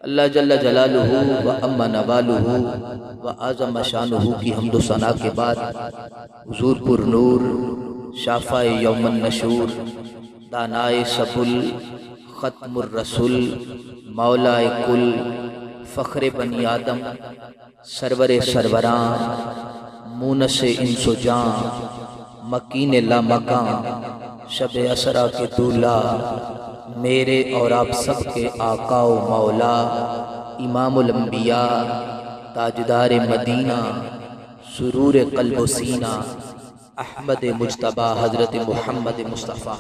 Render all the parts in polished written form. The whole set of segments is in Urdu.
اللہ جل جلالہ و اما نوالہ و اعظم شانہ کی حمد و ثنا کے بعد حضور پر نور شافع یوم النشور دانائے سبل ختم الرسول مولا کل فخر بنی آدم سرور سروراں مونس انس و جاں مکین لا مکان شب اسرا کے دولہ میرے اور آپ سب کے آقا و مولا امام الانبیاء تاجدار مدینہ سرور قلب و سینہ احمد مجتبی حضرت محمد مصطفیٰ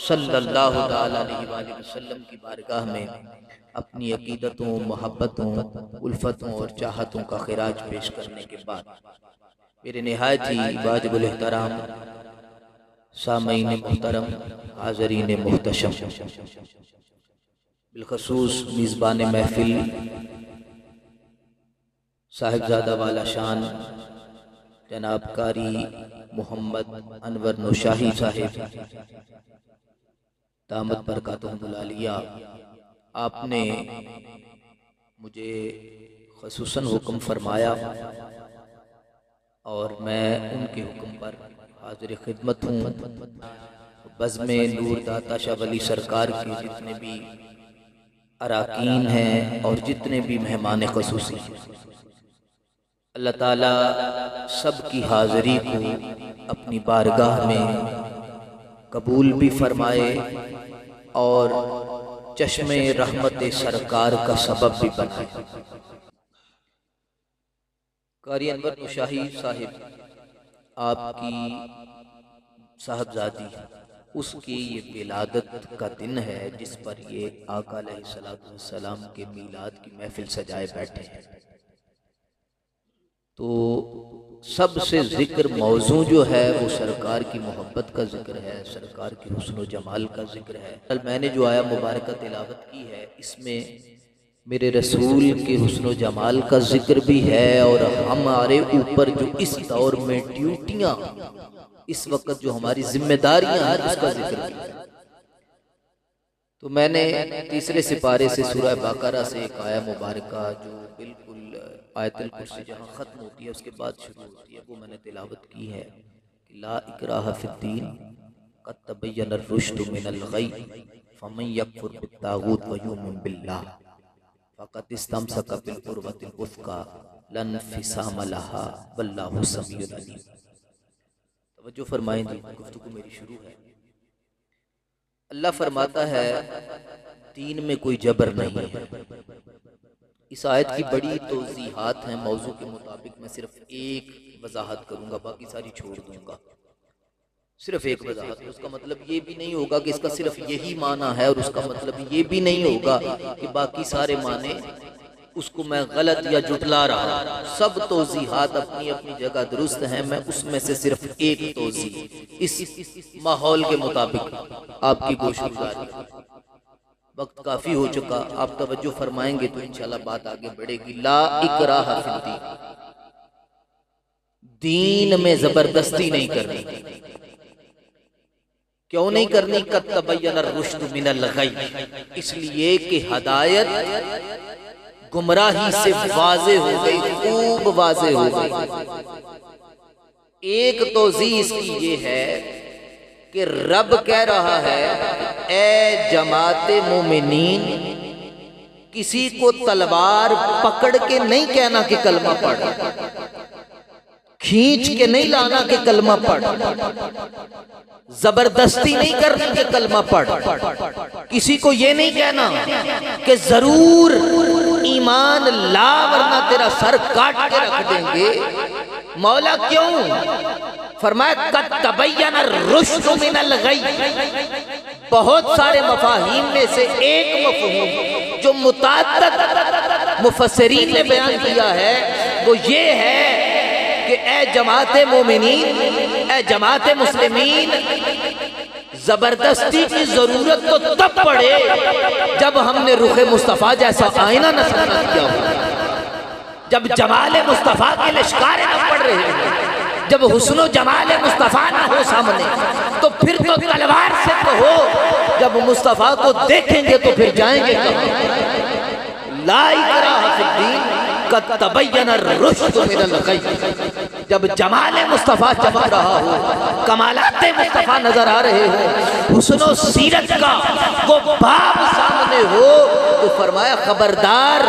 صلی اللہ علیہ وآلہ وسلم کی بارگاہ میں اپنی عقیدتوں، محبتوں، الفتوں اور چاہتوں کا خراج پیش کرنے کے بعد میرے نہایت ہی واجب الاحترام سامعین محترم، حاضرین محتشم، بالخصوص میزبان محفل صاحبزادہ والا شان جناب قاری محمد انور نوشاہی صاحب دامت برکاتہم العالیہ، آپ نے مجھے خصوصاً حکم فرمایا اور میں ان کے حکم پر حاضر خدمت ہوں۔ بزم نور داتا شاہ ولی سرکار کے جتنے بھی اراکین ہیں اور جتنے بھی مہمان خصوصی ہیں، اللہ تعالیٰ سب کی حاضری کو اپنی بارگاہ میں قبول بھی فرمائے اور چشم رحمت سرکار کا سبب بھی بنائے۔ قاری انور نوشاہی صاحب آپ کی صاحبزادی اس کی یہ ولادت کا دن ہے جس پر یہ آقا علیہ السلام کے میلاد کی محفل سجائے بیٹھے ہیں، تو سب سے ذکر موضوع جو ہے وہ سرکار کی محبت کا ذکر ہے، سرکار کی حسن و جمال کا ذکر ہے۔ میں نے جو آیا مبارکہ تلاوت کی ہے اس میں میرے رسول کے حسن و جمال کا ذکر بھی ہے اور ہمارے اوپر جو اس دور میں ڈیوٹیاں، اس وقت جو ہماری ذمہ داریاں ہیں اس کا ذکر بھی ہے۔ تو میں نے تیسرے سپارے سے سورہ بقرہ سے ایک آیہ مبارکہ جو بالکل آیت الکرسی جہاں ختم ہوتی ہے اس کے بعد شروع ہوتی ہے وہ میں نے تلاوت کی ہے کہ لا اکراہ فی الدین قد تبین الرشد من الغی فمن یکفر بالطاغوت ویؤمن باللہ فقد استمسک بالعروۃ الوثقی لا انفصام لها واللہ سمیع علیم۔ توجہ فرمائیں جی، گفتگو میری شروع ہے۔ اللہ فرماتا ہے دین میں کوئی جبر نہیں ہے۔ اس آیت کی بڑی توضیحات ہیں، موضوع کے مطابق میں صرف ایک وضاحت کروں گا، باقی ساری چھوڑ دوں گا۔ صرف ایک وضاحت، اس کا مطلب یہ بھی نہیں ہوگا کہ اس کا صرف یہی معنی ہے اور اس کا مطلب یہ بھی نہیں ہوگا کہ باقی سارے معنی اس کو میں غلط یا جھٹلا رہا ہوں۔ سب توضیحات اپنی اپنی جگہ درست ہیں، میں اس میں سے صرف ایک توضیح اس ماحول کے مطابق آپ کی گوش گزاری۔ وقت کافی ہو چکا، آپ توجہ فرمائیں گے تو انشاءاللہ بات آگے بڑھے گی۔ لا اکراہ فی الدین، دین میں زبردستی نہیں کرنی۔ کیوں نہیں کرنی؟ قد تبین الرشد من الغی، اس لیے کہ ہدایت گمراہی سے واضح ہو گئی، خوب واضح ہو گئی۔ ایک توضیح اس کی یہ ہے کہ رب کہہ رہا ہے اے جماعت مومنین، کسی کو تلوار پکڑ کے نہیں کہنا کہ کلمہ پڑھ، کھینچ کے نہیں لانا کہ کلمہ پڑھ، زبردستی نہیں کرنا کہ کلمہ پڑھ، کسی کو یہ نہیں کہنا کہ ضرور ایمان لا ورنہ تیرا سر کاٹ کے رکھ دیں گے۔ مولا کیوں؟ فرمایا قد تبین الرشد من الغی۔ بہت سارے مفاہیم میں سے ایک مفہوم جو متعدد مفسرین نے بیان کیا ہے وہ یہ ہے کہ اے جماعت مومنین، اے جماعت مسلمین، زبردستی کی ضرورت تو تب پڑے جب ہم نے رخ مصطفیٰ جیسا آئینہ نصب نہ کیا ہو، جب جمال مصطفیٰ کے لشکاریں نہ پڑ رہے ہیں، جب حسن و جمال مصطفیٰ نہ ہو سامنے، تو پھر تو تلوار سے تو ہو، جب مصطفیٰ کو دیکھیں گے تو پھر جائیں گے کہاں؟ لا اکراہ فی الدین قد تبین الرشد من الغی. جب جمال مصطفیٰ چمک رہا ہو، کمالات مصطفیٰ نظر آ رہے ہو، حسن و سیرت کا وہ باب سامنے ہو، تو فرمایا خبردار،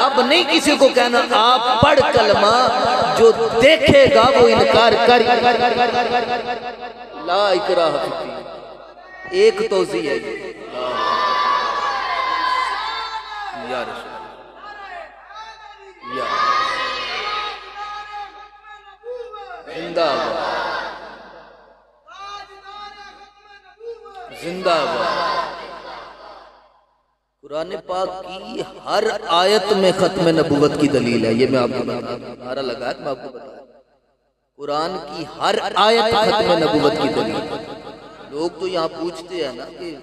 اب نہیں کسی کو کہنا آپ پڑھ کلمہ، جو دیکھے گا وہ انکار کر. لا اکراہ فی الدین ایک توضیح ہے یا رسول یا زندہ باد زندہ باد. قرآن پاک کی ہر آیت میں ختم نبوت کی دلیل ہے. یہ میں آپ کو بتا دوں، نعرہ لگا میں آپ کو بتا دوں، قرآن کی ہر آیت ختم نبوت کی دلیل ہے. لوگ تو یہاں پوچھتے ہیں نا کہ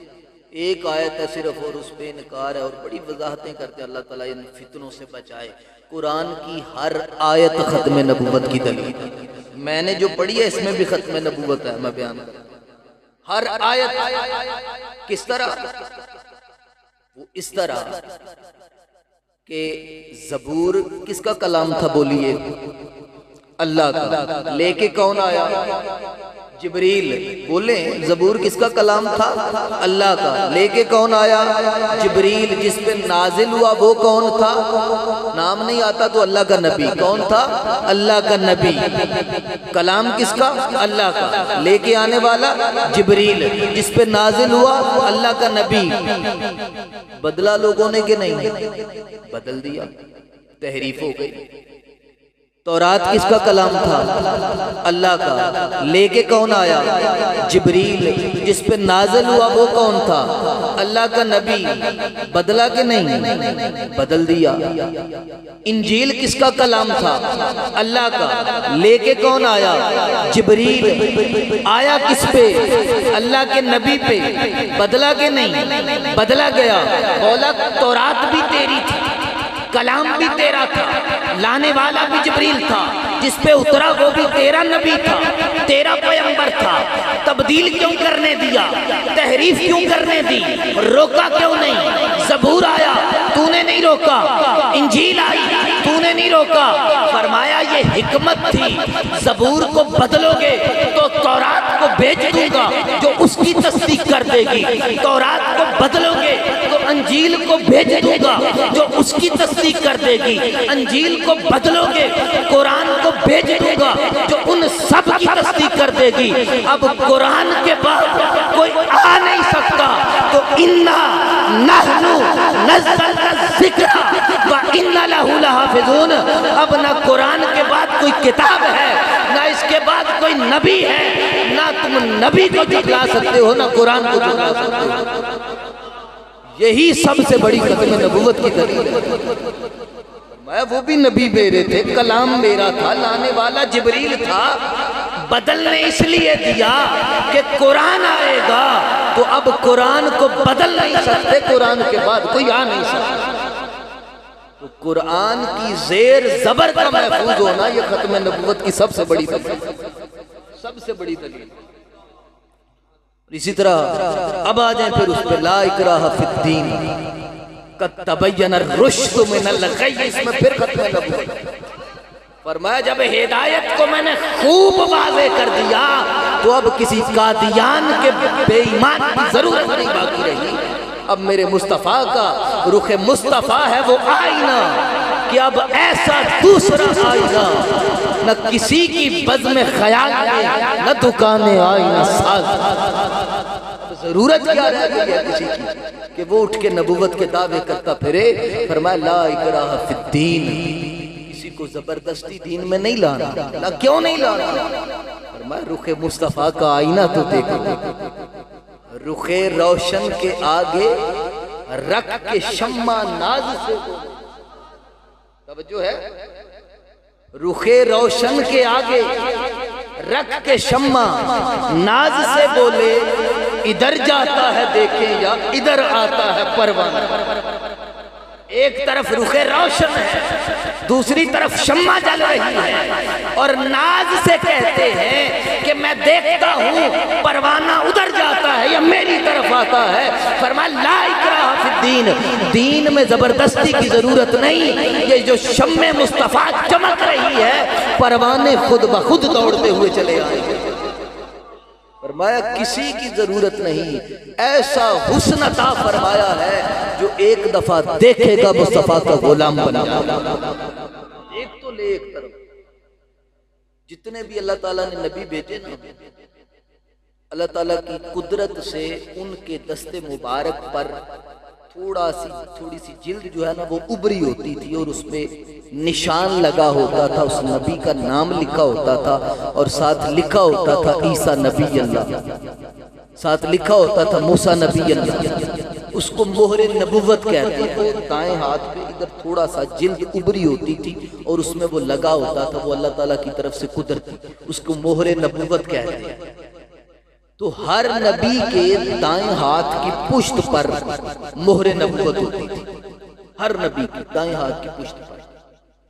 ایک آیت ہے صرف اور اس پہ انکار ہے، اور بڑی وضاحتیں کرتے ہیں. اللہ تعالیٰ ان فتنوں سے بچائے. قرآن کی ہر آیت ختم نبوت کی دلیل ہے. میں نے جو پڑھی ہے اس میں بھی ختم نبوت ہے. میں بیان کرتا ہوں ہر آیت. کس طرح؟ وہ اس طرح کہ زبور کس کا کلام تھا بولیے؟ اللہ کا. لے کے کون آیا؟ جبریل. بولیں زبور کس کا کلام تھا؟ اللہ کا. لے کے کون آیا؟ جبریل. جس پہ نازل ہوا وہ کون تھا؟ نام نہیں آتا تو اللہ کا نبی. کون تھا؟ اللہ کا نبی. کلام کس کا؟ اللہ کا. لے کے آنے والا جبریل. جس پہ نازل ہوا اللہ کا نبی. بدلا لوگوں نے کہ نہیں؟ بدل دیا، تحریف ہو گئی. تورات کس کا کلام تھا؟ اللہ کا. لے کے کون آیا؟ جبریل. جس پہ نازل ہوا وہ کون تھا؟ اللہ کا نبی. بدلا کہ نہیں؟ بدل دیا. انجیل کس کا کلام تھا؟ اللہ کا. لے کے کون آیا؟ جبریل. آیا کس پہ؟ اللہ کے نبی پہ. بدلا کہ نہیں؟ بدلا گیا. بولا تورات بھی تیری تھی، کلام بھی تیرا تھا، لانے والا بھی جبریل تھا، جس پہ اترا وہ بھی تیرا نبی تھا، تیرا پیغمبر تھا. تبدیل کیوں کرنے دیا؟ تحریف کیوں کرنے دی؟ روکا کیوں نہیں؟ زبور آیا تو نے نہیں روکا، انجیل آئی تو نے نہیں روکا. فرمایا یہ حکمت تھی. زبور کو بدلو گے تو تورات کو بیچ دوں گا جو اس کی تصدیق کر دے گی. تورات کو بدلو گے تو انجیل کو بیچ دوں گا جو اس کی تصدیق کر دے گی. انجیل کو بدلو گے قرآن کو بیچ دوں گا جو ان سب کی تصدیق کر دے گی. اب قرآن کے بعد کوئی آ نہیں سکتا. تو اِنَّا نَحْنُ نَزَّلْنَا الذِّكْرَ وَإِنَّا لَهُ لَحَافِظُونَ. اب نہ قرآن کے بعد کوئی کتاب ہے، نہ اس کے بعد کوئی نبی ہے. نہ تم نبی کو جھٹلا سکتے ہو، نہ قرآن کو جھٹلا سکتے ہو. یہی سب سے بڑی ختم نبوت کی دلیل ہے. میں وہ بھی نبی میرے تھے، کلام میرا تھا، لانے والا جبریل تھا. بدلنے اس لیے دیا کہ قرآن آئے گا، تو اب قرآن کو بدل نہیں سکتے. قرآن کے بعد کوئی آ نہیں سکتا. تو قرآن کی زیر زبر کا محفوظ ہونا یہ ختم نبوت کی سب سے بڑی دلیل، سب سے بڑی دلیل. اسی طرح اب آ جائیں پھر اس پہ لا اکراہ فی الدین قد تبین الرشد من الغی. اس میں پھر ختم نبوت. فرمایا جب ہدایت کو میں نے خوب واضح کر دیا تو اب کسی قادیان کے بے ایمان کی ضرورت نہیں باقی رہی. اب میرے مصطفیٰ کا رخ مصطفیٰ ہے وہ آئینہ، کہ اب ایسا دوسرا آئینہ نہ کسی کی بزم خیال میں، نہ دکانیں آئینہ ساز. ضرورت کیا رہ گئی ہے کسی کی کہ وہ اٹھ کے نبوت کے دعوے کرتا پھرے. فرمایا لا اکراہ فی الدین. کسی کو زبردستی دین میں نہیں لانا. کیوں نہیں لانا؟ فرمایا رخ مصطفیٰ کا آئینہ تو دیکھو. رخ روشن کے آگے رکھ کے شمع ناز سے. توجہ ہے؟ رخ روشن کے آگے رکھ کے شمع ناز سے بولے ادھر جاتا ہے دیکھیں یا ادھر آتا ہے پروانہ. ایک طرف رخ روشن ہے، دوسری طرف شمع جل رہی ہے، اور ناز سے کہتے ہیں کہ میں دیکھتا ہوں پروانہ ادھر جاتا ہے یا میری طرف آتا ہے۔ فرمایا لا اکراہ فی الدین، دین میں زبردستی کی ضرورت نہیں، یہ جو شمع مصطفیٰ چمک رہی ہے پروانے خود بخود دوڑتے ہوئے چلے آئیں گے۔ فرمایا کسی کی ضرورت نہیں، ایسا حسن عطا فرمایا ہے جو ایک دفعہ دیکھے گا مصطفیٰ کا غلام بن جائے گا۔ ایک تو لے ایک طرف جتنے بھی اللہ تعالیٰ نے نبی بھیجے نا، اللہ تعالیٰ کی قدرت سے ان کے دست مبارک پر تھوڑی سی جلد جو ہے نا وہ ابری ہوتی تھی، اور اس میں نشان لگا ہوتا تھا، اس نبی کا نام لکھا ہوتا تھا، اور ساتھ لکھا ہوتا تھا عیسیٰ نبی اللہ، ساتھ لکھا ہوتا تھا موسیٰ نبی اللہ۔ اس کو مہر نبوت کہتے ہیں۔ دائیں ہاتھ پہ ادھر تھوڑا سا جلد ابری ہوتی تھی اور اس میں وہ لگا ہوتا تھا، وہ اللہ تعالیٰ کی طرف سے قدرتی، اس کو مہر نبوت کہتے ہیں۔ تو ہر نبی کے دائیں ہاتھ کی پشت پر مہر نبوت ہوتی تھی، ہر نبی کی دائیں ہاتھ کی پشت پر۔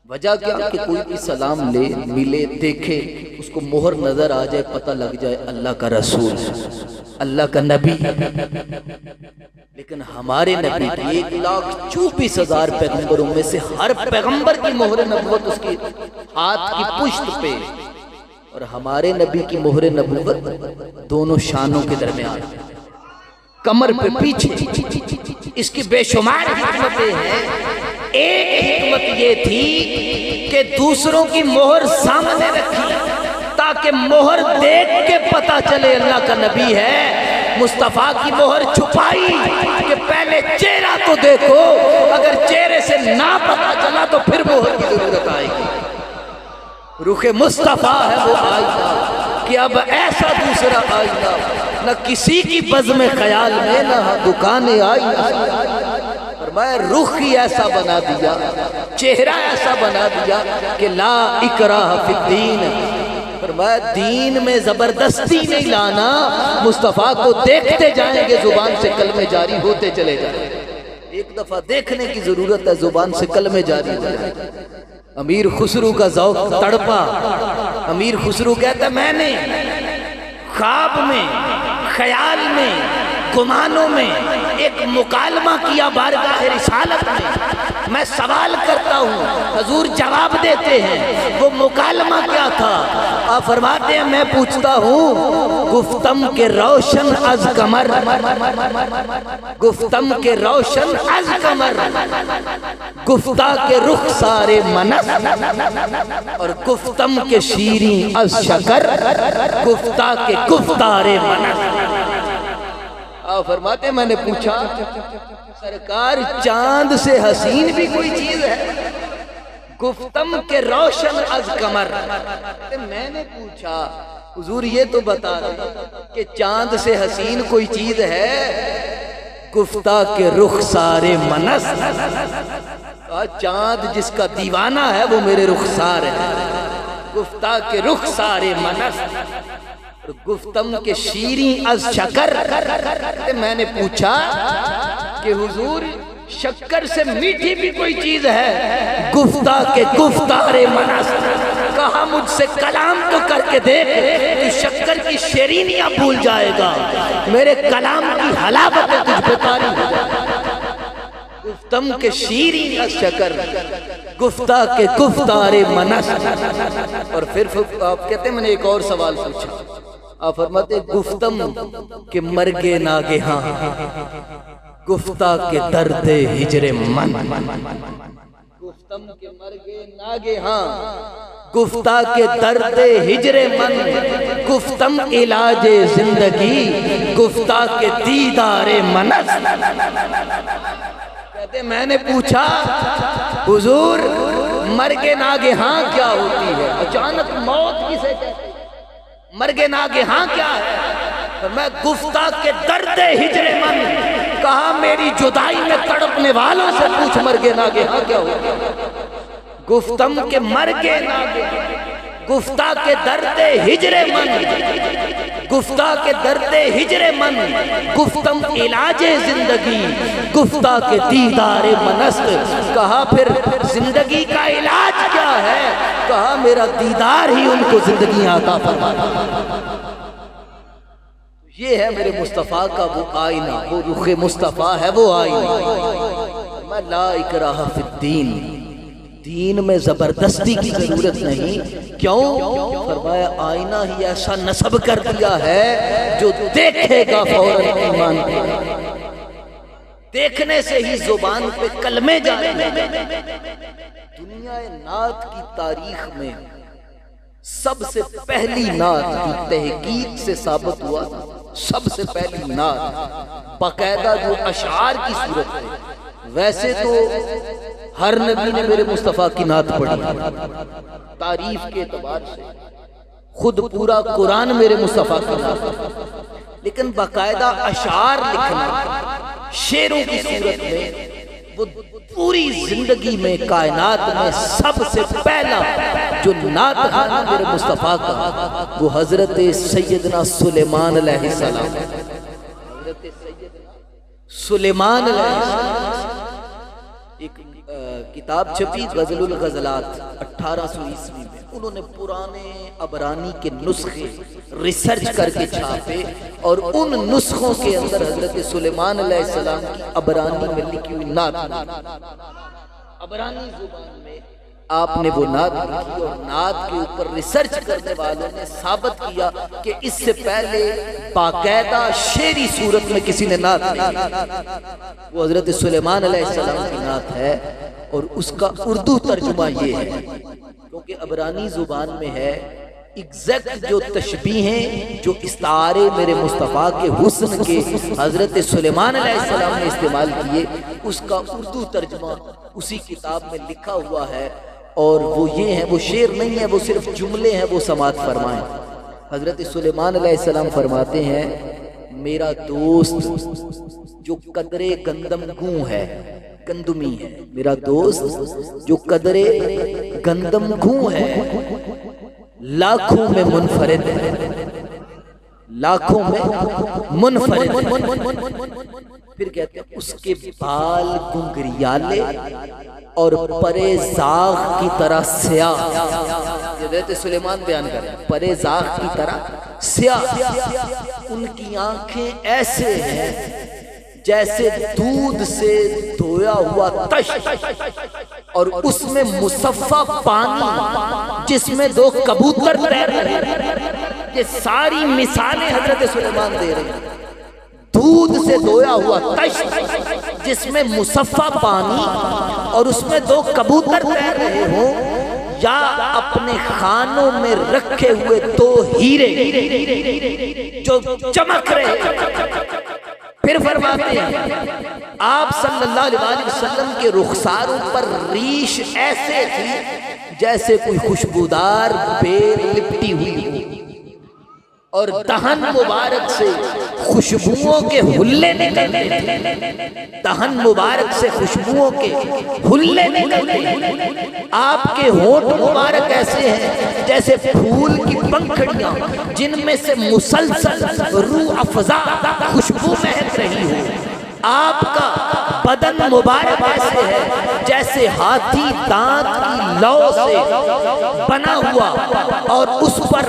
وجہ کیا کہ کوئی بھی سلام لے، ملے، دیکھے، اس کو مہر نظر آ جائے، پتہ لگ جائے اللہ کا رسول، اللہ کا نبی۔ لیکن ہمارے نبی کی 1,24,000 پیغمبروں میں سے ہر پیغمبر کی مہر نبوت اس کی ہاتھ کی پشت پہ، اور ہمارے نبی کی مہر نبوت دونوں شانوں کے درمیان، کمر پہ پیچھے۔ اس کی بے شمار حکمتیں ہیں۔ ایک حکمت یہ تھی کہ دوسروں کی مہر سامنے رکھی تاکہ مہر دیکھ کے پتہ چلے اللہ کا نبی ہے۔ مصطفیٰ کی مہر چھپائی کہ پہلے چہرہ تو دیکھو، اگر چہرے سے نہ پتہ چلا تو پھر مہر کی ضرورت آئے گی۔ رخ مصطفیٰ ہے وہ آئینہ کہ اب ایسا دوسرا آئینہ نہ کسی کی بزم خیال میں، نہ دکان آئینہ۔ فرمایا رخ ہی ایسا بنا دیا، چہرہ ایسا بنا دیا کہ لا اکراہ فی الدین۔ فرمایا دین میں زبردستی نہیں لانا، مصطفیٰ کو دیکھتے جائیں گے، زبان سے کلمے جاری ہوتے چلے جائیں گے۔ ایک دفعہ دیکھنے کی ضرورت ہے، زبان سے کلمے جاری ہو جائیں گے۔ امیر خسرو کا ذوق تڑپا۔ امیر خسرو کہتا ہے میں نے خواب میں، خیال میں، گمانوں میں ایک مکالمہ کیا بارگاہ رسالت میں سوال کرتا ہوں، حضور جواب دیتے ہیں۔ وہ مکالمہ کیا تھا؟ آپ فرماتے ہیں میں پوچھتا ہوں، گفتم کے روشن از قمر، گفتم کے روشن از قمر، گفتہ کے رخ سارے منس، اور گفتم کے شیریں از شکر، گفتہ کے گفتار منس۔ آپ فرماتے ہیں میں نے پوچھا سرکار چاند سے حسین بھی کوئی چیز ہے؟ گفتم کے روشن از قمر۔ میں نے پوچھا حضور یہ تو بتا رہے کہ چاند سے حسین کوئی چیز ہے؟ گفتہ کے رخ سارے منس، چاند جس کا دیوانہ ہے وہ میرے رخسار ہے۔ گفتہ کے رخ سارے منس، گفتم کے شیریں از شکر۔ میں نے پوچھا کہ حضور شکر سے میٹھی بھی کوئی چیز ہے؟ گفتہ کے گفتار منس۔ کہا مجھ سے کلام تو کر کے دیکھ، تو شکر کی شیرینیاں بھول جائے گا، میرے کلام کی حلاوتیں تجھ پہ طاری ہو جائے گا۔ گفتم کے شیریں از شکر، گفتہ کے گفتار منس۔ اور پھر آپ کہتے ہیں میں نے ایک اور سوال پوچھا، آپ فرماتے گفتم کے مرگے ناگہاں، گفتہ کے درد ہجر من، گفتم کے مرگے ناگہاں، گفتہ کے درد ہجر من، گفتم علاج زندگی، گفتہ کے دیدار منس۔ کہتے میں نے پوچھا حضور مرگے ناگہاں کیا ہوتی ہے؟ اچانک موت کسے کہتے ہیں؟ مرگے ناگہاں کیا ہے؟ میں گفتہ کے درد ہجر من، کہا میری جدائی میں تڑپنے والوں سے پوچھ مرگے ناگہاں کیا ہوگا۔ گفتم کے مرگے ناگہاں، گفتہ کے درد ہجر من، گفتہ کے درد ہجر من، گفتم علاج زندگی، گفتہ کے دیدار منست، کہا پھر زندگی کا علاج کیا ہے؟ کہا میرا دیدار ہی ان کو زندگی عطا فرماتا۔ یہ ہے میرے مصطفیٰ کا وہ آئینہ، وہ رخ مصطفیٰ ہے وہ آئینہ۔ میں لا اکراہ فی الدین، دین میں زبردستی کی ضرورت نہیں۔ کیوں؟ فرمایا آئینہ ہی ایسا نصب کر دیا ہے جو دیکھے گا فوراً ایمان پہ، دیکھنے سے ہی زبان پہ کلمے جائیں گے۔ دنیا نعت کی تاریخ میں سب سے پہلی نعت جو تحقیق سے ثابت ہوا، سب سے پہلی نعت باقاعدہ جو اشعار کی صورت ہے، ویسے تو ہر نبی نے میرے مصطفیٰ کی نعت پڑھی، تعریف کے اعتبار سے خود پورا قرآن میرے مصطفیٰ کی نعت، لیکن باقاعدہ اشعار لکھنا شعروں کی صورت میں، وہ پوری زندگی میں کائنات میں سب سے پہلا جو نعت ہے میرے مصطفیٰ کا، وہ حضرت سیدنا سلیمان علیہ السلام، حضرت سیدنا سلیمان علیہ السلام۔ ایک کتاب چھپی غزل الغزلات 1800 میں، انہوں نے پرانے عبرانی کے نسخے ریسرچ کر کے چھاپے اور ان نسخوں کے اندر حضرت سلیمان علیہ السلام کی عبرانی میں لکھی ہوئی نعت، عبرانی زبان میں آپ نے وہ نعت لکھی، اور نعت کے اوپر ریسرچ کرنے والوں نے ثابت کیا کہ اس سے پہلے باقاعدہ شعری صورت میں کسی نے نعت نہیں، وہ حضرت سلیمان علیہ السلام کی نعت ہے، اور اس کا اردو ترجمہ یہ ہے، کیونکہ عبرانی زبان میں ہے ایگزیکٹ جو تشبیہیں جو استعارے میرے مصطفیٰ کے حسن کے حضرت سلیمان علیہ السلام نے استعمال کیے، اس کا اردو ترجمہ اسی کتاب میں لکھا ہوا ہے، اور وہ یہ ہے، وہ شعر نہیں ہے، وہ صرف جملے ہیں، وہ سماعت فرمائیں۔ حضرت سلیمان علیہ السلام فرماتے ہیں میرا دوست جو قدرے گندم گوں ہے، گندمی ہے، میرا دوست جو قدرے گندم گوں ہے، لاکھوں میں منفرد ہے، لاکھوں میں منفرد۔ پھر کہتے ہیں اس کے بال گنگریالے اور پرے زاغ کی طرح سیاہ، حضرت سلیمان بیان کرتے ہیں پرے زاغ کی طرح سیاہ، ان کی آنکھیں ایسے ہیں جیسے دودھ سے دھویا ہوا تشت، اور اس میں مصفہ پانی جس میں دو کبوتر تیر رہے ہیں۔ یہ ساری مثالیں حضرت سلیمان دے رہے ہیں، دودھ سے دھویا ہوا تشت جس میں مصفہ پانی اور اس میں دو کبوتر تیر رہے ہوں، یا اپنے خانوں میں رکھے ہوئے دو ہیرے جو چمک رہے ہیں۔ پھر فرماتے ہیں آپ صلی اللہ علیہ وسلم کے رخساروں پر ریش ایسے تھی جیسے کوئی خوشبودار بیر لپٹی ہوئی ہو، اور دہن مبارک سے خوشبوؤں کے حلے نکلتے تھے، دہن مبارک سے خوشبوؤں کے حلے نکلتے تھے۔ آپ کے ہونٹ مبارک ایسے ہیں جیسے پھول کی پنکھڑیاں جن میں سے مسلسل روح افزا خوشبو مہک رہی ہو۔ آپ کا بدن مبارک ایسے ہے جیسے ہاتھی دانت کی لو سے بنا ہوا اور اس پر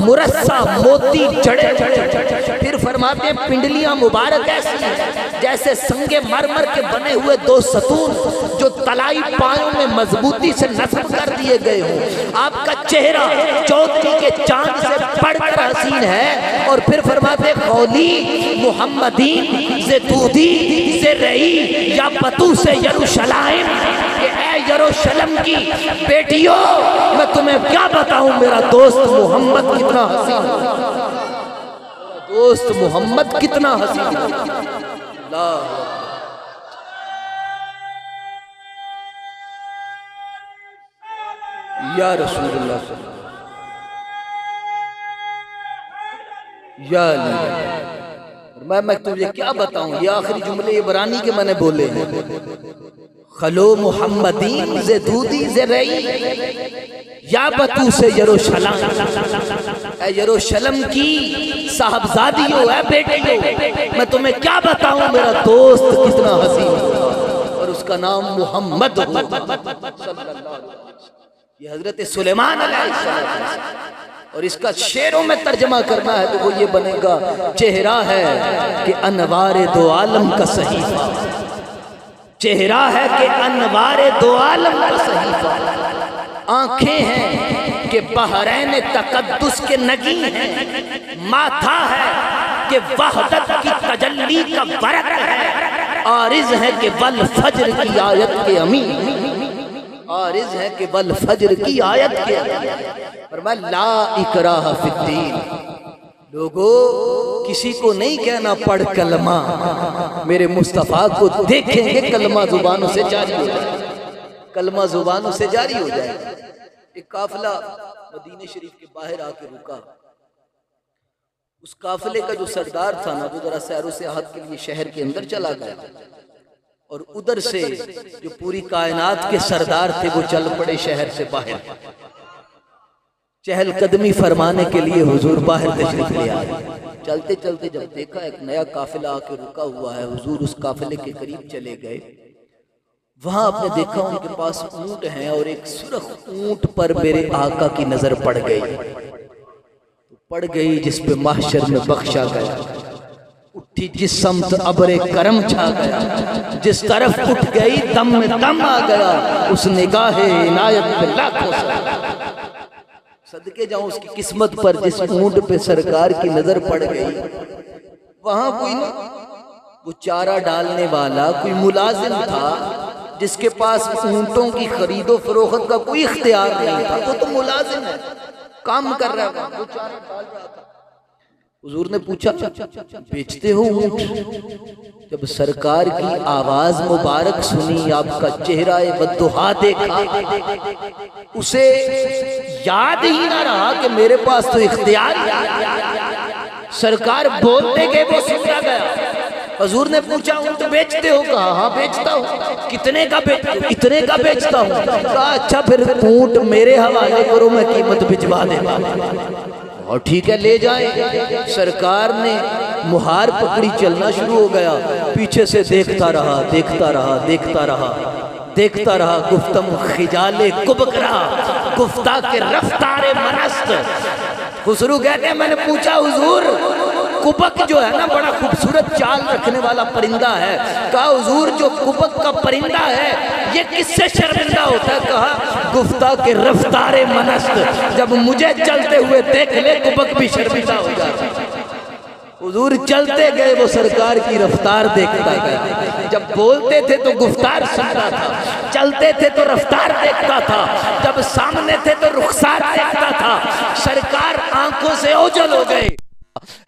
مرصع موتی جڑے ہوئے۔ پھر فرماتے ہیں پنڈلیاں مبارک ایسی ہیں جیسے سنگ مرمر کے بنے ہوئے دو ستون جو تلائی پایوں میں مضبوطی سے نصب کر دیے گئے ہوں۔ آپ کا چہرہ چوتھی کے چاند سے بڑھ کر حسین ہے۔ اور پھر فرماتے ہیں قولی محمدین سے دودھی سے رہی یا پتو سے یروشلائم، کہ اے یروشلم کی بیٹیوں میں تمہیں کیا بتاؤں میرا دوست محمد کتنا حسین ہے، میرا دوست محمد کتنا حسین ہے۔ اللہ یا رسول اللہ صلی اللہ علیہ وسلم، یا علی، میں تجھے کیا بتاؤں، یہ آخری جملے عبرانی کے میں نے بولے ہیں۔ خلو محمدین ز دودی ز رئی یا بتو سے یروشلم، اے یروشلم کی صاحبزادیوں، اے بیٹیوں، میں تمہیں کیا بتاؤں میرا دوست کتنا حسین اور اس کا نام محمد صلی اللہ علیہ وسلم۔ یہ حضرت سلیمان علیہ السلام، اور اس کا شعروں میں ترجمہ کرنا ہے تو وہ یہ بنے گا، چہرہ ہے کہ انوار دو عالم کا صحیفہ، چہرہ ہے کہ انوار دو عالم کا صحیفہ، آنکھیں ہیں کہ بحرین تقدس کے نگی ہیں، ماتھا ہے کہ وحدت کی تجلی کا ورق ہے، عارض ہے کہ والفجر کی آیت کے امین، عارض ہے کہ والفجر کی آیت کے فرمایا لا اکراہ فی الدین، لوگو کسی کو نہیں کہنا پڑھ کلمہ، میرے مصطفیٰ کو دیکھیں گے کلمہ زبانوں سے جاری ہو جائے، کلمہ زبانوں سے جاری ہو جائے۔ ایک قافلہ مدینہ شریف کے باہر آ کے رکا، اس قافلے کا جو سردار تھا نا وہ ذرا سیر و سیاحت کے لیے شہر کے اندر چلا گیا، اور ادھر سے جو پوری کائنات کے سردار تھے وہ چل پڑے شہر سے باہر، چہل قدمی فرمانے کے لیے حضور باہر تشریف لے آئے۔ چلتے چلتے جب دیکھا ایک نیا قافلہ آ کے رکا ہوا ہے، حضور اس قافلے کے قریب چلے گئے، وہاں آپ نے دیکھا ان کے پاس اونٹ ہیں، اور ایک سرخ اونٹ پر میرے آقا کی نظر پڑ گئی جس پہ محشر میں بخشا گیا، اٹھی جس سمت ابر کرم چھا گیا، جس طرف اٹھ گئی دم میں دم آ گیا، اس نگاہ عنایت پہ لاکھوں صدقے جاؤں اس کی قسمت پر جس اونٹ پہ سرکار کی نظر پڑ گئی۔ وہاں کوئی نہ وہ چارہ ڈالنے والا کوئی ملازم تھا جس کے پاس اونٹوں کی خرید و فروخت کا کوئی اختیار نہیں تھا، وہ تو ملازم ہے، کام کر رہا تھا، وہ چارہ ڈال رہا تھا۔ حضور نے پوچھا بیچتے ہو اونٹ؟ جب سرکار کی آواز مبارک سنی، آپ کا چہرہ بددعا دیکھا، اسے یاد ہی نہ رہا کہ میرے پاس تو اختیار ہے، سرکار بولتے گئے وہ سمجھا گیا۔ حضور نے پوچھا اونٹ بیچتے ہو؟ کہا ہاں بیچتا ہوں۔ کتنے کا بیچتا ہوں؟ اتنے کا بیچتا ہوں۔ کہا اچھا پھر اونٹ میرے حوالے کرو، میں قیمت بھجوا دے گا۔ اور ٹھیک ہے لے جائیں۔ سرکار نے مہار پکڑی، چلنا شروع ہو گیا، پیچھے سے دیکھتا رہا دیکھتا رہا دیکھتا رہا دیکھتا رہا، گفتم خجال کبک رہا، گفتہ کے رفتار منست۔ خسرو کہتے ہیں میں نے پوچھا حضور کبک جو ہے نا بڑا خوبصورت چال رکھنے والا پرندہ ہے، کہا حضور جو کبک کا پرندہ ہے یہ کس سے شرمندہ ہوتا ہے؟ کہا گفتہ کے رفتار منست، جب مجھے چلتے ہوئے دیکھ لے کبک بھی شرمندہ ہو جاتا۔ حضور چلتے گئے، وہ سرکار کی رفتار دیکھتا گیا، جب بولتے تھے تو گفتار سنتا تھا، چلتے تھے تو رفتار دیکھتا تھا، جب سامنے تھے تو رخسار دیکھتا تھا۔ سرکار آنکھوں سے اوجھل ہو گئے،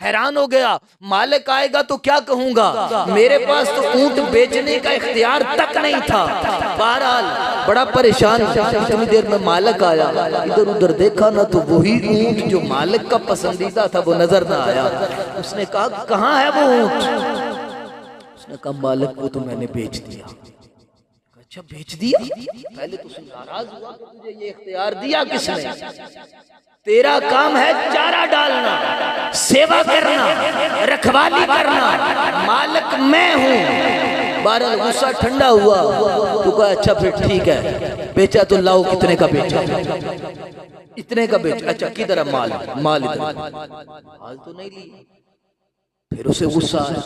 حیران ہو گیا، مالک آئے گا تو کیا کہوں گا، میرے پاس تو اونٹ بیچنے کا اختیار تک نہیں تھا۔ بہرحال بڑا پریشان، اتنی دیر میں مالک آیا، ادھر ادھر دیکھا نہ تو وہی اونٹ جو مالک کا پسندیدہ تھا وہ نظر نہ آیا۔ اس نے کہا کہاں ہے وہ اونٹ؟ اس نے کہا مالک کو تو میں نے بیچ دیا۔ اچھا بیچ دیا؟ پہلے تو ناراض ہوا کہ تجھے یہ اختیار دیا کس نے؟ تیرا کام ہے چارہ ڈالنا، سیوا کرنا، رکھوالی کرنا، مالک میں ہوں۔ بہرحال غصہ ٹھنڈا ہوا تو کہا اچھا پھر ٹھیک ہے، بیچا تو لاؤ، کتنے کا بیچا؟ اتنے کا بیچا۔ اچھا کدھر ہے مال؟ مال ادھر۔ مال تو نہیں لی۔ پھر اسے غصہ آیا،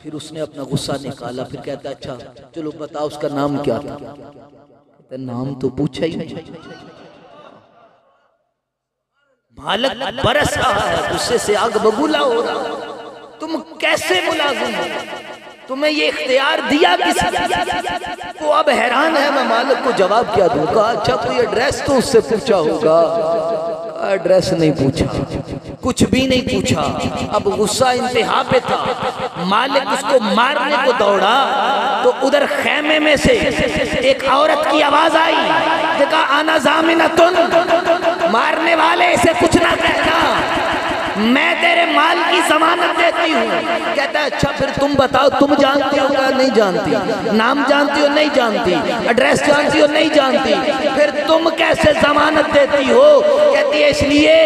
پھر اس نے اپنا غصہ نکالا، پھر کہتا اچھا چلو بتاؤ اس کا نام کیا تھا؟ کہتا نام تو پوچھا ہی نہیں۔ مالک برس رہا ہے، غصے سے آگ بگولا ہو رہا، تم کیسے ملازم ہو؟ تمہیں یہ اختیار دیا کس نے؟ وہ اب حیران ہے میں مالک کو جواب کیا دوں؟ کہا اچھا کوئی ایڈریس تو اس سے پوچھا ہوگا؟ ایڈریس نہیں پوچھا، کچھ بھی نہیں پوچھا۔ اب غصہ انتہا پہ تھا، مالک اس کو مارنے کو دوڑا تو ادھر خیمے میں سے ایک عورت کی آواز آئی، کہا انا ضامنۃ، مارنے والے اسے کچھ نہ کہنا، میں تیرے مال کی ضمانت دیتی رہی ہوں۔ کہتا ہے اچھا پھر تم بتاؤ، تم جانتی ہو کیا؟ نہیں جانتی۔ نام جانتی ہو؟ نہیں جانتی۔ ایڈریس جانتی ہو؟ نہیں جانتی۔ پھر تم کیسے ضمانت دیتی ہو؟ کہتی ہے اس لیے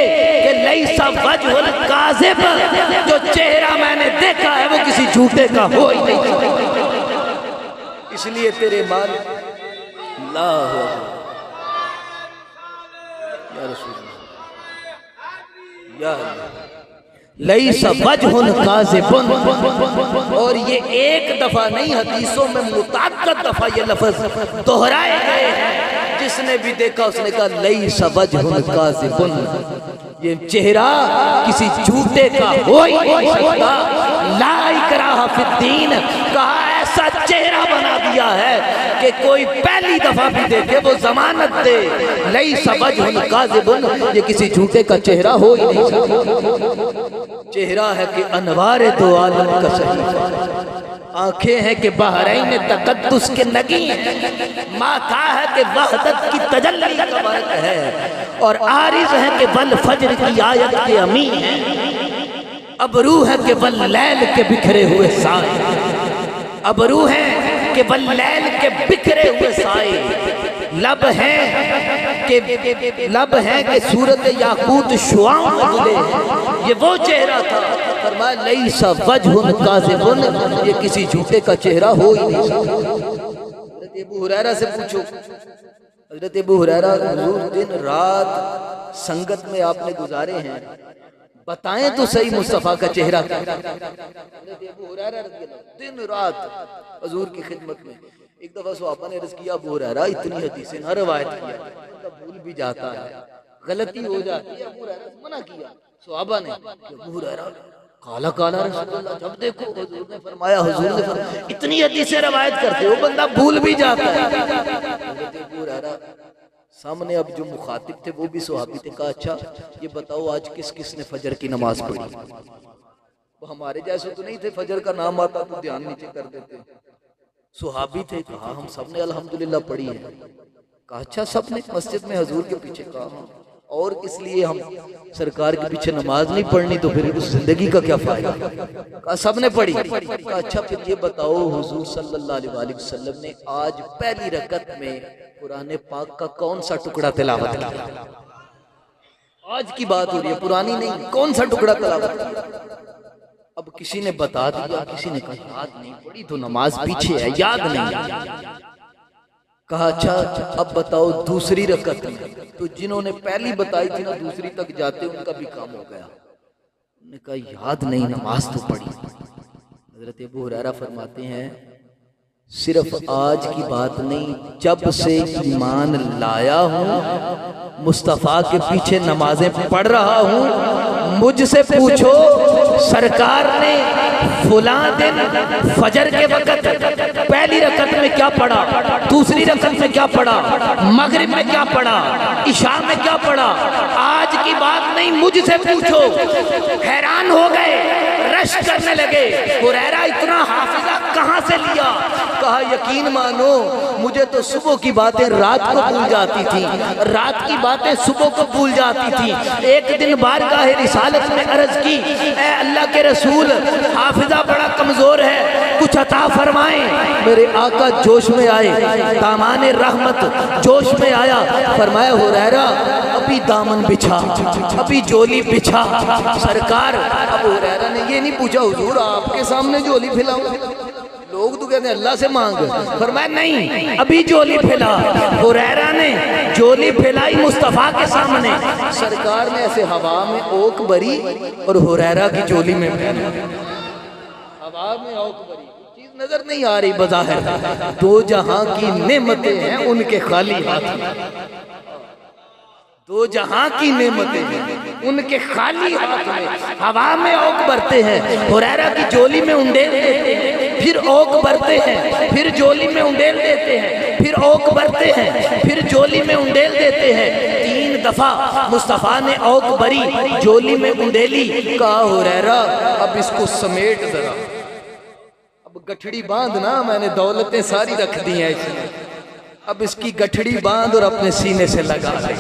کہ لیس وجہ الکاذب، جو چہرہ میں نے دیکھا ہے وہ کسی جھوٹے کا ہو ہی نہیں سکتا، اس لیے تیرے مال اللہ یا رسول اللہ یا لیس وجہ کاذب، اور یہ ایک دفعہ نہیں، حدیثوں میں متعدد دفعہ یہ لفظ دہرائے گئے ہیں۔ جس نے بھی دیکھا اس نے کہا لیس وجہ کاذب، یہ چہرہ کسی جھوٹے کا ہو ہی نہیں سکتا۔ لا اکراہ فی الدین، کہا ایسا چہرہ بنا دیا ہے کہ کوئی پہلی دفعہ بھی دیکھے وہ ضمانت دے، لیس وجہ کاذب، یہ کسی جھوٹے کا چہرہ ہو ہی نہیں سکتا۔ چہرہ ہے کہ انوار دو عالم کا صحیفہ، آنکھیں ہیں کہ بحرین تقدس کے نگی ہیں، ماتھا ہے کہ وحدت کی تجلی کا برق ہے، اور عارض ہے کہ والفجر کی آیت کے امین ہیں، ابرو ہے کہ واللیل کے بکھرے ہوئے سائے، ابرو ہے کہ واللیل کے بکھرے ہوئے سائے، لب ہیں کہ صورت یاقوت شعاع مجلے، یہ وہ چہرہ تھا۔ فرمایا لیس وجہ کاذب، یہ کسی جھوٹے کا چہرہ ہو ہی نہیں سکتا۔ حضرت ابو ہریرہ سے پوچھو، حضرت ابو ہریرہ حضور دن رات سنگت میں آپ نے گزارے ہیں، بتائیں تو صحیح مصطفیٰ کا چہرہ کیا؟ حضرت ابو ہریرہ رضی اللہ دن رات حضور کی خدمت میں۔ ایک دفعہ صحابہ نے عرض کیا ابو ہریرہ اتنی حدیثیں نہ روایت کیا، بھول بھی جاتا ہے، غلطی ہو جاتی ہے، ابو ہریرہ سے منع کیا صحابہ نے کہ ابو ہریرہ کالا کالا رسول اللہ، جب دیکھو حضور نے فرمایا، حضور نے فرمایا، اتنی حدیثیں روایت کرتے ہو بندہ بھول بھی جاتا ہے۔ حضرت ابو ہریرہ سامنے اب جو مخاطب تھے وہ بھی صحابی تھے، کہا اچھا یہ بتاؤ آج کس کس نے فجر کی نماز پڑھی؟ وہ ہمارے جیسے تو نہیں تھے، فجر کا نام آتا تو دھیان نیچے کر دیتے، صحابی تھے، کہا ہم سب نے الحمدللہ پڑھی ہے۔ کہا اچھا سب نے مسجد میں حضور کے پیچھے؟ کہا اور اس لیے ہم سرکار کے پیچھے نماز نہیں پڑھنی تو پھر اس زندگی کا کیا فائدہ؟ کہا سب نے پڑھی۔ کہا اچھا پھر یہ بتاؤ حضور صلی اللہ علیہ وسلم نے آج پہلی رکعت میں قرآن پاک کا کون سا ٹکڑا تلاوت کیا؟ آج کی بات ہو رہی ہے، پرانی نہیں، کون سا ٹکڑا تلاوت کیا؟ اب کسی نے بتا دیا، کسی نے کہا یاد نہیں، پڑھی تو نماز پیچھے ہے، یاد نہیں۔ کہا اچھا اب بتاؤ دوسری رکعت میں، تو جنہوں نے پہلی بتائی تھی نا دوسری تک جاتے ان کا بھی کام ہو گیا، انہوں نے کہا یاد نہیں، نماز تو پڑھی۔ حضرت ابو ہریرہ فرماتے ہیں صرف آج کی بات نہیں، جب سے ایمان لایا ہوں مصطفیٰ کے پیچھے نمازیں پڑھ رہا ہوں، مجھ سے پوچھو سرکار نے فلاں دن فجر کے وقت پہلی رکعت میں کیا پڑھا، دوسری رکعت میں کیا پڑھا، مغرب میں کیا پڑھا، عشاء میں کیا پڑھا، آج کی بات نہیں مجھ سے پوچھو۔ حیران ہو گئے، رش کرنے لگے، ہریرہ اتنا حافظہ کہاں سے لیا؟ کہا یقین مانو مجھے تو صبح کی باتیں رات کو بھول جاتی تھی، رات کی باتیں صبح کو بھول جاتی تھی۔ ایک دن بارگاہ رسالت میں عرض کی، اے اللہ کے رسول حافظہ بڑا کمزور ہے، کچھ عطا فرمائیں۔ میرے آقا جوش میں آئے، دامان رحمت جوش میں آیا، فرمایا ہریرہ ابھی دامن بچھا، ابھی جولی بچھا۔ سرکار ابو ہریرہ نے یہ نہیں پوچھا حضور آپ کے سامنے جولی پھیلاؤں، لوگ تو کہتے ہیں اللہ سے مانگ، فرمایا نہیں ابھی جولی پھیلا۔ ہریرہ نے جولی پھیلائی مصطفیٰ کے سامنے، سرکار نے ایسے ہوا میں اوک بری اور ہریرہ کی جولی میں پھیلا، ہوا میں اوک بری، چیز نظر نہیں آ رہی بظاہر، دو جہاں کی نعمتیں ہیں ان کے خالی ہاتھ میں، دو جہاں کی نعمتیں ہیں ان کے خالی ہاتھ میں، ہوا میں اوک برتے ہیں، ہریرہ کی جولی میں انڈیل دیتے ہیں، پھر اوک برتے ہیں، پھر جولی میں انڈیل دیتے ہیں، پھر اوک برتے ہیں، پھر جولی میں انڈیل دیتے ہیں۔ 3 دفعہ مصطفیٰ نے اوک بری، جولی میں انڈیلی، کہا ہریرہ اب اس کو سمیٹ ذرا، اب گٹھڑی باندھنا، میں نے دولتیں ساری رکھ دی ہیں اس میں، اب اس کی گٹھڑی باندھ اور اپنے سینے سے لگا لے۔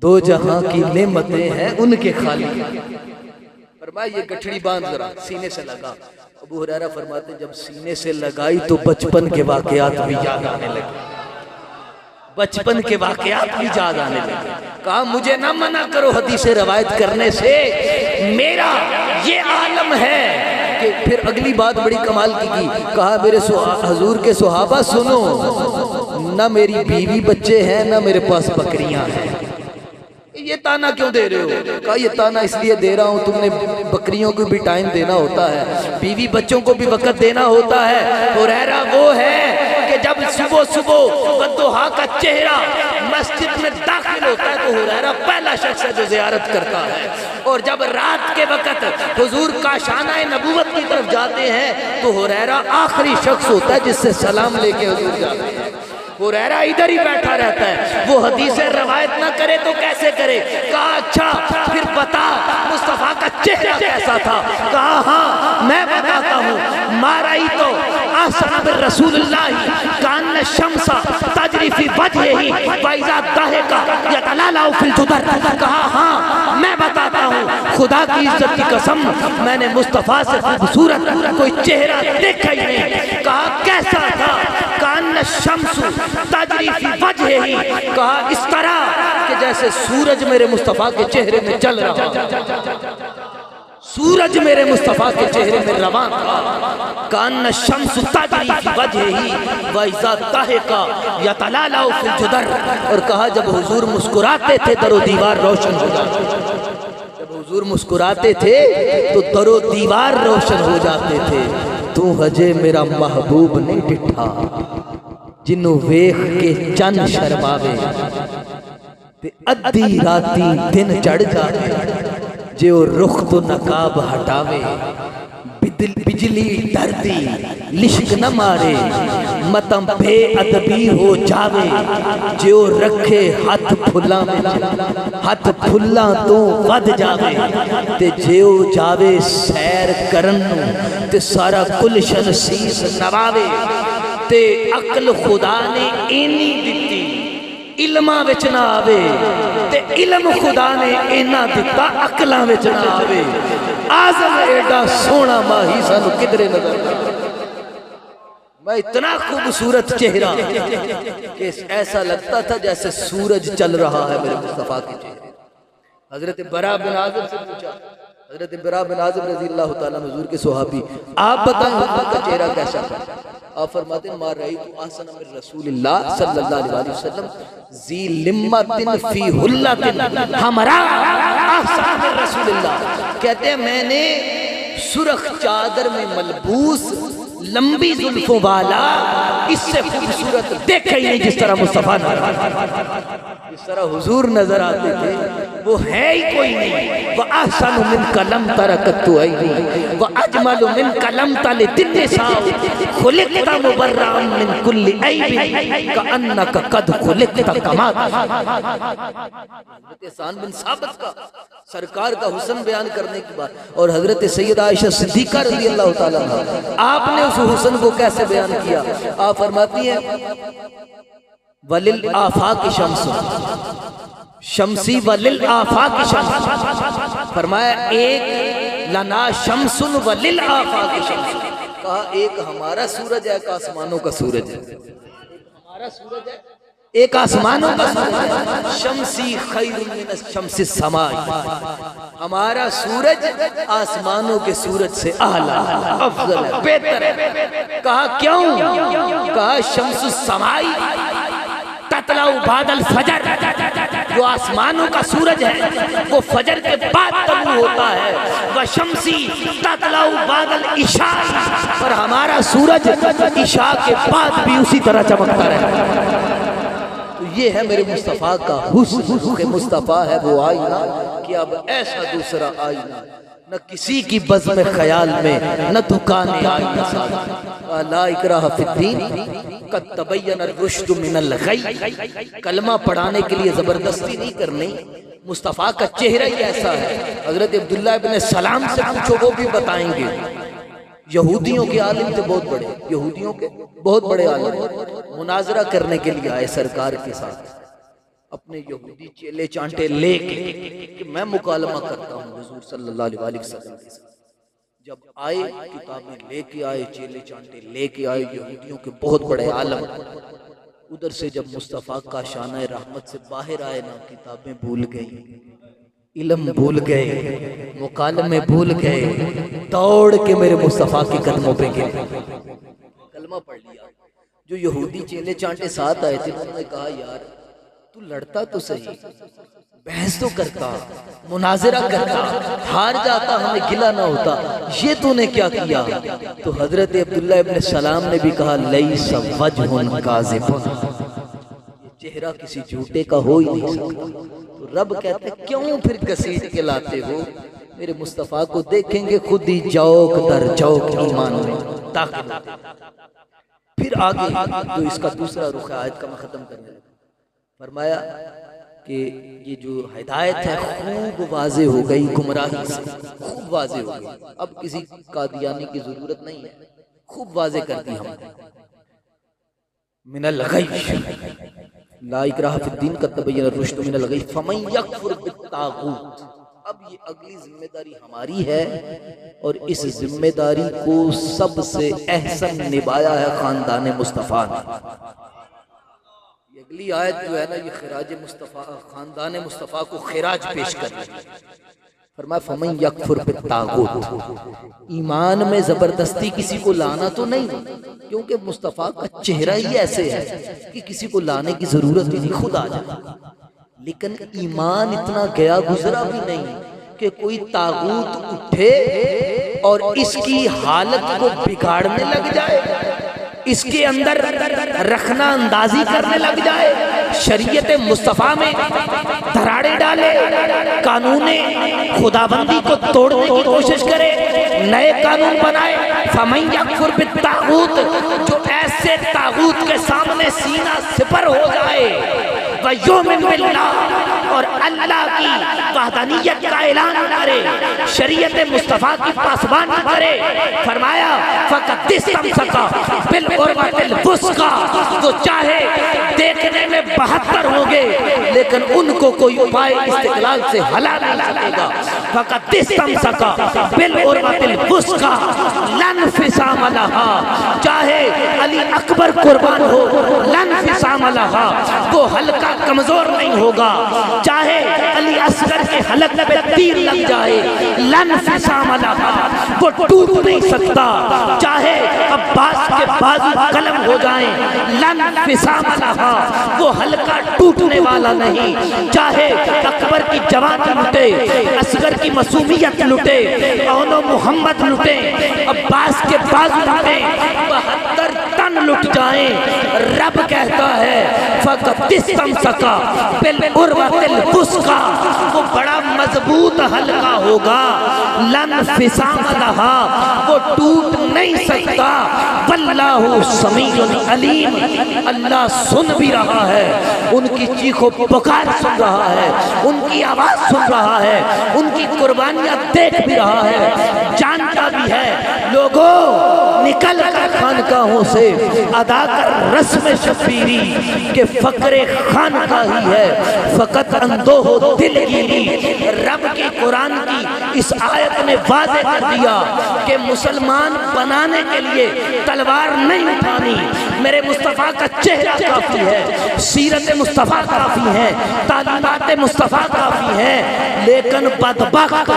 دو جہاں کی نعمتیں ہیں ان کے خالی، فرمایا یہ گٹھڑی باندھ ذرا، سینے سے لگا۔ ابو ہریرہ فرماتے جب سینے سے لگائی تو بچپن کے واقعات بھی یاد آنے لگے، بچپن کے واقعات بھی یاد آنے لگے۔ کہا مجھے نہ منع کرو حدیث روایت کرنے سے، میرا یہ عالم ہے کہ پھر اگلی بات بڑی کمال کی کہا میرے حضور کے صحابہ سنو، نہ میری بیوی بچے ہیں نہ میرے پاس بکریاں ہیں، یہ تانا کیوں دے رہے ہو؟ کہا یہ تانا اس لیے دے رہا ہوں تم نے بکریوں کو بھی ٹائم دینا ہوتا ہے، بیوی بچوں کو بھی وقت دینا ہوتا ہے۔ ہریرہ وہ ہے کہ جب صبح صبح والضحیٰ کا چہرہ مسجد میں داخل ہوتا ہے تو ہریرہ پہلا شخص ہے جو زیارت کرتا ہے، اور جب رات کے وقت حضور کاشانہ نبوت کی طرف جاتے ہیں تو ہریرہ آخری شخص ہوتا ہے جس سے سلام لے کے حضور جاتے ہیں۔ ہریرہ ادھر ہی بیٹھا رہتا ہے، وہ حدیث روایت نہ کرے تو کیسے کرے؟ کہا اچھا پھر بتا مصطفیٰ کا چہرہ کیسا تھا؟ کہا ہاں میں بتاتا ہوں، مارائی تو احسن بالرسول اللہ کان الشمس تجری فی وجہہ فاذا ضحک یتلالع فی الجدر۔ کہا ہاں میں بتاتا ہوں، خدا کی عزت کی قسم میں نے مصطفیٰ سے خوبصورت کوئی چہرہ دیکھا ہی نہیں۔ کہا کیسا تھا؟ کان الشمس تجری فی وجہہ، کہا اس طرح کہ جیسے سورج میرے مصطفیٰ کے چہرے میں چل رہا، سورج میرے مصطفیٰ کے چہرے میں رواں تھا۔ کان الشمس تجری فی وجہہ واذا ضحک یتلالع فی الجدر، اور کہا جب حضور مسکراتے تھے در و دیوار روشن ہو جاتے تھے، جب حضور مسکراتے تھے تو در و دیوار روشن ہو جاتے تھے۔ تو ہجے میرا محبوب نہیں ڈٹھا جنوں ویکھ کے چن شرماوے، تے ادھی راتی دن چڑھ جاوے جے او رخ تو نقاب ہٹاوے، بجلی ڈردی لشک نہ مارے متم بے ادبی ہو جاوے، جے او رکھے ہاتھ پھلاں ہاتھ پھلاں تو ود جاوے، تے جے او جاوے سیر کرن تے سارا گلشن سیس نواوے، تے عقل خدا نے اینی دتی علماں وچ نہ آوے، تے علم خدا نے اینا دتا عقلاں وچ نہ آوے۔ آزم ایڈا سونا ماہی سانو کدرے نظر میں اتنا خوبصورت چہرہ کہ ایسا لگتا تھا جیسے سورج چل رہا ہے میرے مصطفیٰ کے چہرے۔ حضرت برا بن عازب سے پوچھا، حضرت برا بن عازب رضی اللہ تعالیٰ حضور کے صحابی، آپ بتائیں حضور کا چہرہ کیسا تھا؟ آپ فرماتے ہیں ما رأیت احسن من رسول اللہ صلی اللہ علیہ وسلم ذی لمت فی حلت ہمرا احسن من رسول اللہ، کہتے ہیں میں نے سرخ چادر میں ملبوس لمبی زلفوں والا اس سے خوبصورت دیکھا ہی نہیں جس طرح مصطفیٰ جس طرح حضور نظر آتے تھے، وہ ہے ہی کوئی نہیں۔ وَأَحْسَنُ مِنْكَ لَمْ تَرَكَتُّ عَيْنِي وَأَجْمَلُ مِنْكَ لَمْ تَلِدِ النِّسَاءُ خُلِقْتَ مُبَرَّأً مِنْ كُلِّ عَيْبٍ كَأَنَّكَ قَدْ خُلِقْتَ كَمَا حضرت حسان بن ثابت کا سرکار کا حسن بیان کرنے کی بات، اور حضرت سیدہ عائشہ صدیقہ رضی اللہ تعالیٰ عنہ آپ نے اس حسن کو کیسے بیان کیا؟ آپ فرماتی ہیں وَلِلْآفَاقِ شَمْسٌ شمسی وَلِلْآفَاقِ شَمْسٌ، فرمایا ایک لنا شمسن وَلِلْآفَاقِ شَمْسٌ، کہا ایک ہمارا سورج ہے، ایک آسمانوں کا سورج ہے، ہمارا سورج ہے ایک آسمانوں کا سورج ہے، شمسی خیر من الشمس السماء، ہمارا سورج آسمانوں کے سورج سے اعلیٰ افضل ہے، بہتر ہے۔ کہا کیوں؟ کہا شمس السماء تطلع بعد الفجر، جو آسمانوں کا سورج ہے وہ فجر کے بعد طلوع ہوتا ہے، وشمسی تطلع بعد العشاء، اور ہمارا سورج عشاء کے بعد بھی اسی طرح چمکتا رہتا ہے۔ یہ ہے میرے مصطفیٰ کا حسن کہ مصطفیٰ ہے وہ آئینہ کہ اب ایسا دوسرا آئینہ نہ کسی کی بزم خیال میں نہ دکان آئینہ ساتھ۔ لا اکراہ فی الدین قد تبین الرشد من الغی، کلمہ پڑھانے کے لیے زبردستی نہیں کرنی، مصطفیٰ کا چہرہ ہی ایسا ہے۔ حضرت عبداللہ ابن سلام سے پوچھو وہ بھی بتائیں گے، یہودیوں کے عالم تھے بہت بڑے، یہودیوں کے بہت بڑے عالم، مناظرہ کرنے کے لیے آئے سرکار کے ساتھ، اپنے یہودی چیلے چانٹے لے کے کہ میں مکالمہ کرتا ہوں حضور صلی اللہ علیہ وسلم کے ساتھ. جب آئے کتابیں لے کے آئے، چیلے چانٹے لے کے آئے، یہودیوں کے بہت بڑے عالم. ادھر سے جب مصطفیٰ کا شانہ رحمت سے باہر آئے نا، کتابیں بھول گئیں، علم بھول گئے، مکالمے بھول گئے، دوڑ کے میرے مصطفیٰ کے قدموں پہ گئے، کلمہ پڑھ لیا. جو یہودی چیلے چانٹے ساتھ آئے تھے انہوں نے کہا یار تو لڑتا تو صحیح، بحث تو کرتا، مناظرہ کرتا، ہار جاتا ہمیں گلہ نہ ہوتا، یہ تو نے کیا کیا؟ تو حضرت عبداللہ ابن سلام نے بھی کہا لیس وجہ کاذب، یہ چہرہ کسی جھوٹے کا ہو ہی نہیں سکتا. تو رب کہتے کیوں پھر گھسیٹ کے لاتے ہو؟ میرے مصطفیٰ کو دیکھیں گے خود ہی جوک در جوک ایمان میں داخل ہوتے. پھر آگے جو اس کا دوسرا رخ ہے آیت کا میں ختم کرنے لگا، فرمایا کہ یہ جو ہدایت ہے خوب واضح ہو گئی، گمراہی سے خوب واضح ہو گئی، اب کسی قادیانی کی ضرورت نہیں ہے، خوب واضح کر دی ہم نے. من الغی لا اکراہ فی الدین قد تبین الرشد من الغی فمن یکفر بالطاغوت. اب یہ اگلی ذمہ داری ہماری ہے اور اس ذمہ داری کو سب سے احسن نبھایا ہے خاندان مصطفیٰ نے. یہ اگلی آیت جو ہے نا یہ خراج مصطفیٰ، خاندان مصطفیٰ کو خراج پیش کر رہی ہے. فرمایا فمن یکفر بالطاغوت، ایمان میں زبردستی کسی کو لانا تو نہیں، کیونکہ مصطفیٰ کا چہرہ ہی ایسے ہے کہ کسی کو لانے کی ضرورت ہی نہیں، خود آ جائے. لیکن ایمان اتنا گیا گزرا بھی نہیں کہ کوئی طاغوت اٹھے اور اس کی حالت کو بگاڑنے لگ جائے، اس کے اندر رکھنا اندازی کرنے لگ جائے، شریعت مصطفیٰ میں دراڑے ڈالے، قانون خدابندی کو توڑنے کی کوشش کرے، نئے قانون بنائے. فمن یکفر بالطاغوت، جو ایسے طاغوت کے سامنے سینہ سپر ہو جائے، وَيُؤْمِنْ بِاللَّهِ، اور اللہ کی وحدانیت کا اعلان کرے، شریعت مصطفیٰ کی پاسبانی کرے. فرمایا فَقَدْ اسْتَمْسَكَ بِالْعُرْوَةِ الْوُثْقَىٰ، وہ چاہے دیکھنے میں 72 ہوں گے لیکن ان کو کوئی پائے استقلال سے ہلا نہیں سکے گا. فَقَدْ اسْتَمْسَكَ بِالْعُرْوَةِ الْوُثْقَىٰ لَا انفصام لَهَا، چاہے علی اکبر قربان ہو لَا انفصام لَهَا، وہ حلقہ کمزور نہیں ہوگا، چاہے علی اصغر کے حلق پہ تیر لگ جائے لَا انفصام لَهَا، وہ ٹوٹ نہیں سکتا، چاہے عباس کے بازو قلم ہو جائیں لَا انفصام لَهَا، وہ حلقہ ٹوٹنے والا نہیں، چاہے اکبر کی جوانی لٹے، اصغر کی معصومیت لٹے، اون و محمد لٹے، عباس کے بازو لٹے، 72 تن لٹ جائیں، رب کہتا ہے فَقَدْ اسْتَمْسَكَ بِالْعُرْوَةِ الْوُثْقَىٰ، وہ بڑا مضبوط حلقہ ہوگا، لَا انفصام لَهَا، وہ ٹوٹ نہیں سکتا. وَاللَّهُ سَمِيعٌ عَلِيمٌ، اللہ سن بھی رہا ہے، ان کی چیخ و پکار سن رہا ہے، ان کی آواز سن رہا ہے، ان کی قربانیاں دیکھ بھی رہا ہے، جانتا بھی ہے. لوگوں نکل کر خانقاہوں سے ادا کر رسم شبیری کہ فقر خانقاہی ہے فقط اندوہ دل گیری. رب کی قرآن کی اس آیت نے واضح کر دیا کہ مسلمان بنانے کے لیے تلوار نہیں اٹھانی، میرے مصطفیٰ کا چہرہ کافی ہے، سیرت مصطفیٰ کافی ہے، تعلیمات مصطفیٰ کافی ہے. لیکن بدبخت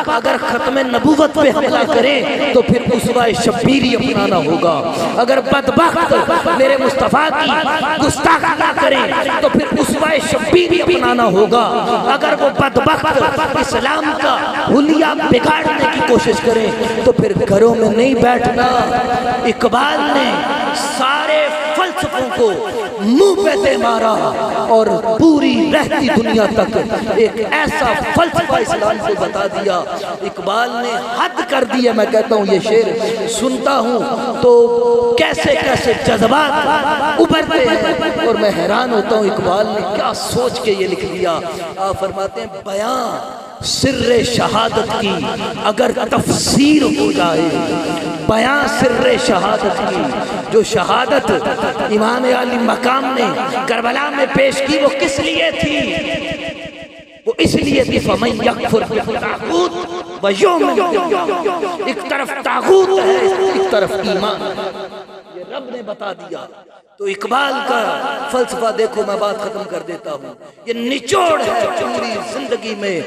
اگر ختم نبوت پہ حملہ کریں تو پھر اسوہ شبیری اپنانا ہوگا. اگر بدبخت میرے مصطفیٰ کی گستاخی نہ کریں تو پھر اسوہ شبیری اپنانا ہوگا. اگر وہ بدبخت اسلام کا حلیہ بگاڑنے کی کوشش کریں تو پھر گھروں میں نہیں بیٹھنا. اقبال نے سارے فلسفوں کو منہ پہ دے مارا اور پوری رہتی دنیا تک ایک ایسا فلسفہ اسلام کو بتا دیا. اقبال نے حد کر دیا. میں کہتا ہوں یہ شعر سنتا ہوں تو کیسے کیسے جذبات ابھرتے ہیں اور میں حیران ہوتا ہوں اقبال نے کیا سوچ کے یہ لکھ دیا. آپ فرماتے ہیں بیان سر شہادت کی اگر تفسیر ہو جائے، بیاں سر شہادت کی، جو شہادت امام علی مقام نے کربلا میں پیش کی وہ کس لیے تھی؟ وہ اس لیے تھی فَمَن يَكْفُرْ بِالطَّاغُوتِ وَيُؤْمِنْ بِاللَّهِ، ایک طرف طاغوت ہے ایک طرف ایمان ہے، یہ رب نے بتا دیا۔ تو اقبال کا فلسفہ دیکھو، میں بات ختم کر دیتا ہوں، یہ نچوڑ ہے پوری زندگی میں،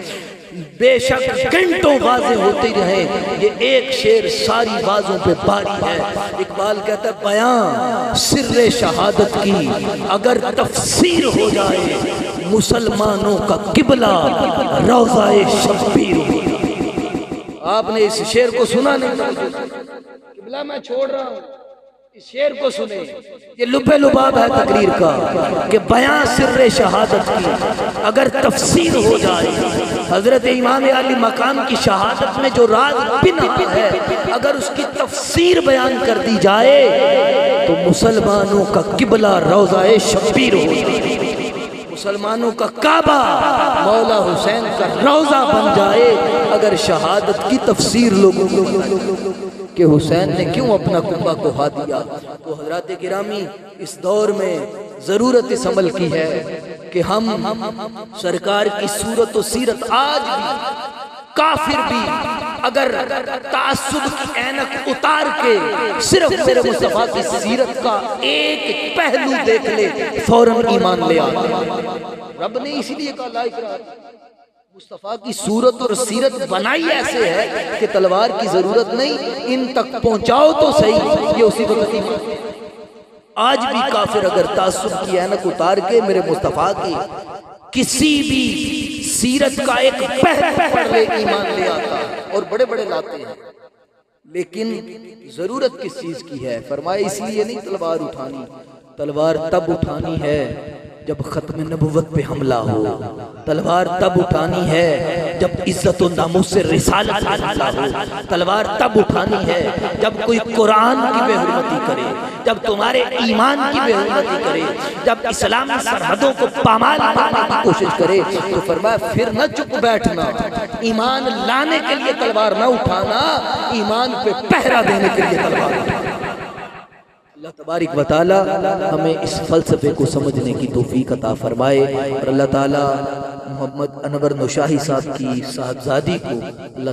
بے شک گھنٹوں واضح ہوتے رہے، یہ ایک شعر ساری بازوں پہ باری ہے۔ اقبال کہتا ہے بیاں سر شہادت کی اگر تفسیر ہو جائے، مسلمانوں کا قبلہ روضہ شبیر ہو۔ آپ نے اس شعر کو سنا نہیں؟ قبلہ میں چھوڑ رہا ہوں، اس شعر کو سنیں، یہ لب لباب ہے تقریر کا کہ بیاں سر شہادت کی اگر تفسیر ہو جائے، حضرت امام علی مقام کی شہادت میں جو راز بنا ہے اگر اس کی تفسیر بیان کر دی جائے تو مسلمانوں کا قبلہ روضہ شبیر ہو جائے، مسلمانوں کا کعبہ مولا حسین کا روضہ بن جائے اگر شہادت کی تفسیر لوگوں کو کہ حسین نے کیوں اپنا کنبہ کوہا دیا۔ تو حضرات گرامی، اس دور میں ضرورت اس عمل کی ہے کہ ہم سرکار کی صورت و سیرت، آج بھی کافر بھی اگر تعصب کی اینک اتار کے صرف میرے مصطفیٰ کی سیرت کا ایک پہلو دیکھ لے فوراً ایمان لے آتا۔ رب نے اسی لیے کہا لا اکراہ، مصطفیٰ کی صورت اور سیرت بنائی ایسے ہے کہ تلوار کی ضرورت نہیں، ان تک پہنچاؤ تو صحیح، یہ اسی وقت ایمان۔ آج بھی کافر اگر تعصب کی اینک اتار کے میرے مصطفیٰ کی کسی بھی سیرت کا ایک پہلو پڑھ لے ایمان لے آتا ہے، اور بڑے بڑے لاتے ہیں۔ لیکن ضرورت کس چیز کی ہے؟ فرمایا اس لیے نہیں تلوار اٹھانی، تلوار تب اٹھانی ہے جب ختم نبوت پہ حملہ ہو، تلوار تب اٹھانی ہے جب عزت و ناموس سے رسالت پہ حملہ ہو، تلوار تب اٹھانی ہے جب کوئی قرآن کی بے حرمتی کرے، جب تمہارے ایمان کی بے حرمتی کرے، جب اسلامی سرحدوں کو پامال کرنے کی کوشش کرے۔ تو فرمایا پھر نہ چپ بیٹھنا، ایمان لانے کے لیے تلوار نہ اٹھانا، ایمان پہ پہرا دینے کے لیے تلوار اٹھانا۔ اللہ تبارک و تعالی ہمیں اس فلسفے کو سمجھنے کی توفیق عطا فرمائے، اور اللہ تعالی محمد انور نوشاہی صاحب کی صاحبزادی کو اللہ